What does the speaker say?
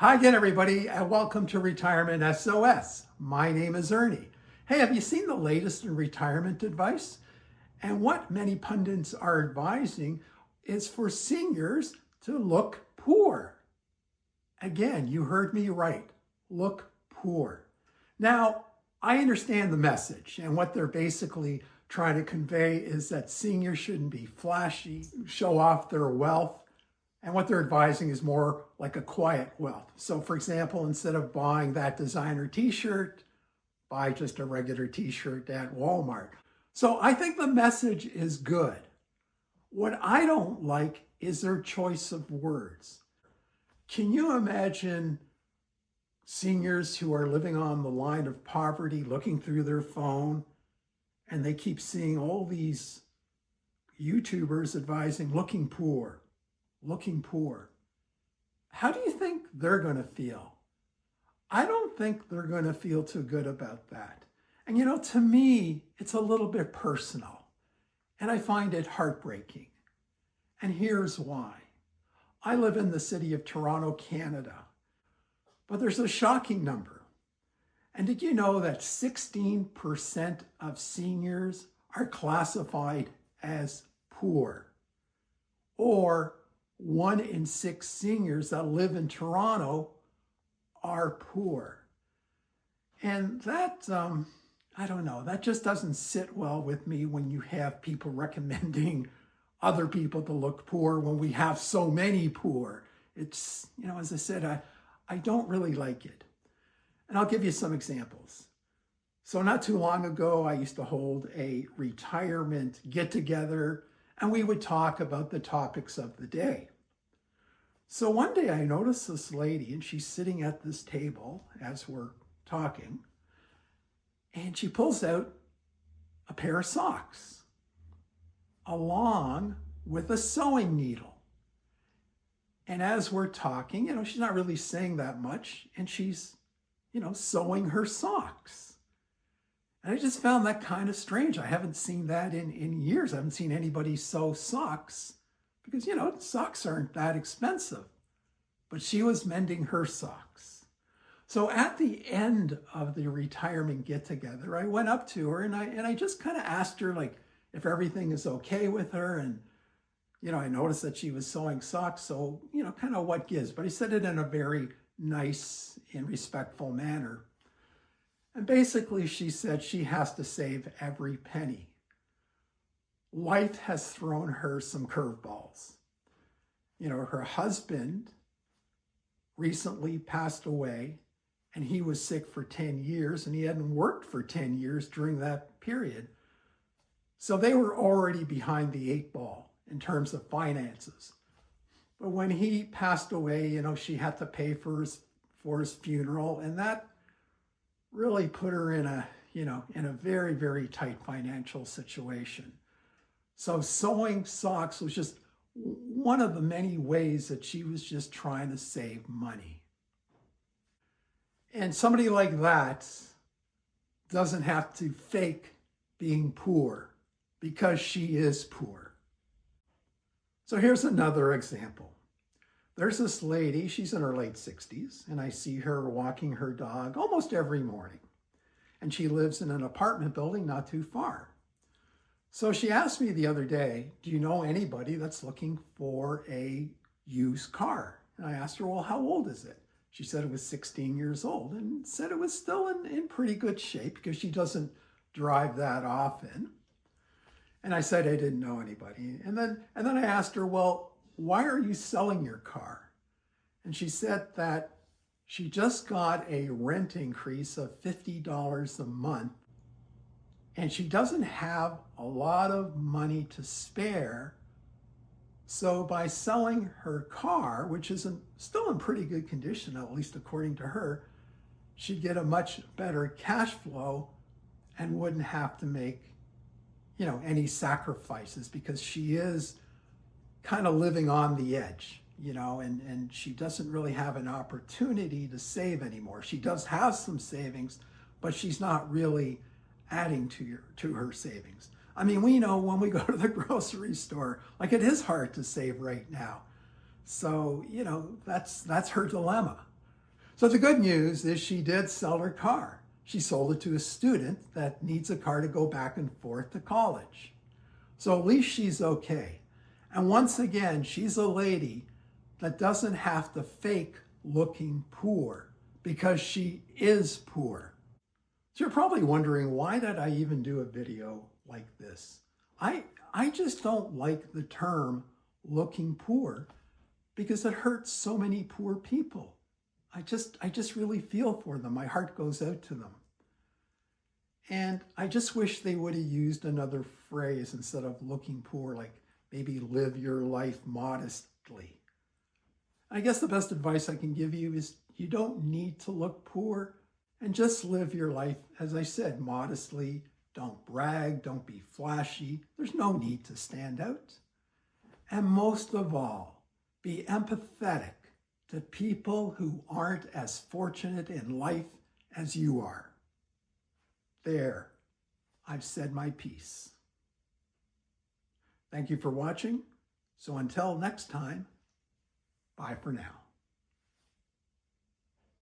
Hi again, everybody, and welcome to Retirement SOS. My name is Ernie. Hey, have you seen the latest in retirement advice? And what many pundits are advising is for seniors to look poor. Again, you heard me right. Look poor. Now, I understand the message, and what they're basically trying to convey is that seniors shouldn't be flashy, show off their wealth. And what they're advising is more like a quiet wealth. So for example, instead of buying that designer t-shirt, buy just a regular t-shirt at Walmart. So I think the message is good. What I don't like is their choice of words. Can you imagine seniors who are living on the line of poverty, looking through their phone, and they keep seeing all these YouTubers advising looking poor? Looking poor. How do you think they're going to feel? I don't think they're going to feel too good about that. And to me, it's a little bit personal, and I find it heartbreaking. And here's why. I live in the city of Toronto, Canada, but there's a shocking number. And did you know that 16% of seniors are classified as poor? Or 1 in 6 seniors that live in Toronto are poor. And that, I don't know, that just doesn't sit well with me when you have people recommending other people to look poor when we have so many poor. It's, as I said, I don't really like it. And I'll give you some examples. So not too long ago, I used to hold a retirement get-together, and we would talk about the topics of the day. So one day I noticed this lady, and she's sitting at this table as we're talking, and she pulls out a pair of socks along with a sewing needle. And as we're talking, she's not really saying that much, and she's, sewing her socks. And I just found that kind of strange. I haven't seen that in years. I haven't seen anybody sew socks because, socks aren't that expensive. But she was mending her socks. So at the end of the retirement get-together, I went up to her and I just kind of asked her, like, if everything is okay with her. And, I noticed that she was sewing socks. So, kind of what gives. But I said it in a very nice and respectful manner. And basically, she said she has to save every penny. Life has thrown her some curveballs. Her husband recently passed away, and he was sick for 10 years, and he hadn't worked for 10 years during that period. So they were already behind the 8 ball in terms of finances. But when he passed away, she had to pay for his funeral, and that really put her in a very, very tight financial situation. So sewing socks was just one of the many ways that she was just trying to save money. And somebody like that doesn't have to fake being poor because she is poor. So here's another example. There's this lady, she's in her late 60s, and I see her walking her dog almost every morning. And she lives in an apartment building not too far. So she asked me the other day, do you know anybody that's looking for a used car? And I asked her, well, how old is it? She said it was 16 years old and said it was still in pretty good shape because she doesn't drive that often. And I said I didn't know anybody. And then I asked her, well, why are you selling your car? And she said that she just got a rent increase of $50 a month, and she doesn't have a lot of money to spare. So by selling her car, which is still in pretty good condition, at least according to her, she'd get a much better cash flow and wouldn't have to make, any sacrifices because she is kind of living on the edge, and she doesn't really have an opportunity to save anymore. She does have some savings, but she's not really adding to her savings. I mean, we know when we go to the grocery store, like it is hard to save right now. So, that's her dilemma. So the good news is she did sell her car. She sold it to a student that needs a car to go back and forth to college. So at least she's okay. And once again, she's a lady that doesn't have to fake looking poor because she is poor. So you're probably wondering, why did I even do a video like this? I just don't like the term looking poor because it hurts so many poor people. I just really feel for them. My heart goes out to them. And I just wish they would have used another phrase instead of looking poor, like maybe live your life modestly. I guess the best advice I can give you is you don't need to look poor, and just live your life, as I said, modestly. Don't brag, don't be flashy. There's no need to stand out. And most of all, be empathetic to people who aren't as fortunate in life as you are. There, I've said my piece. Thank you for watching. So until next time, bye for now.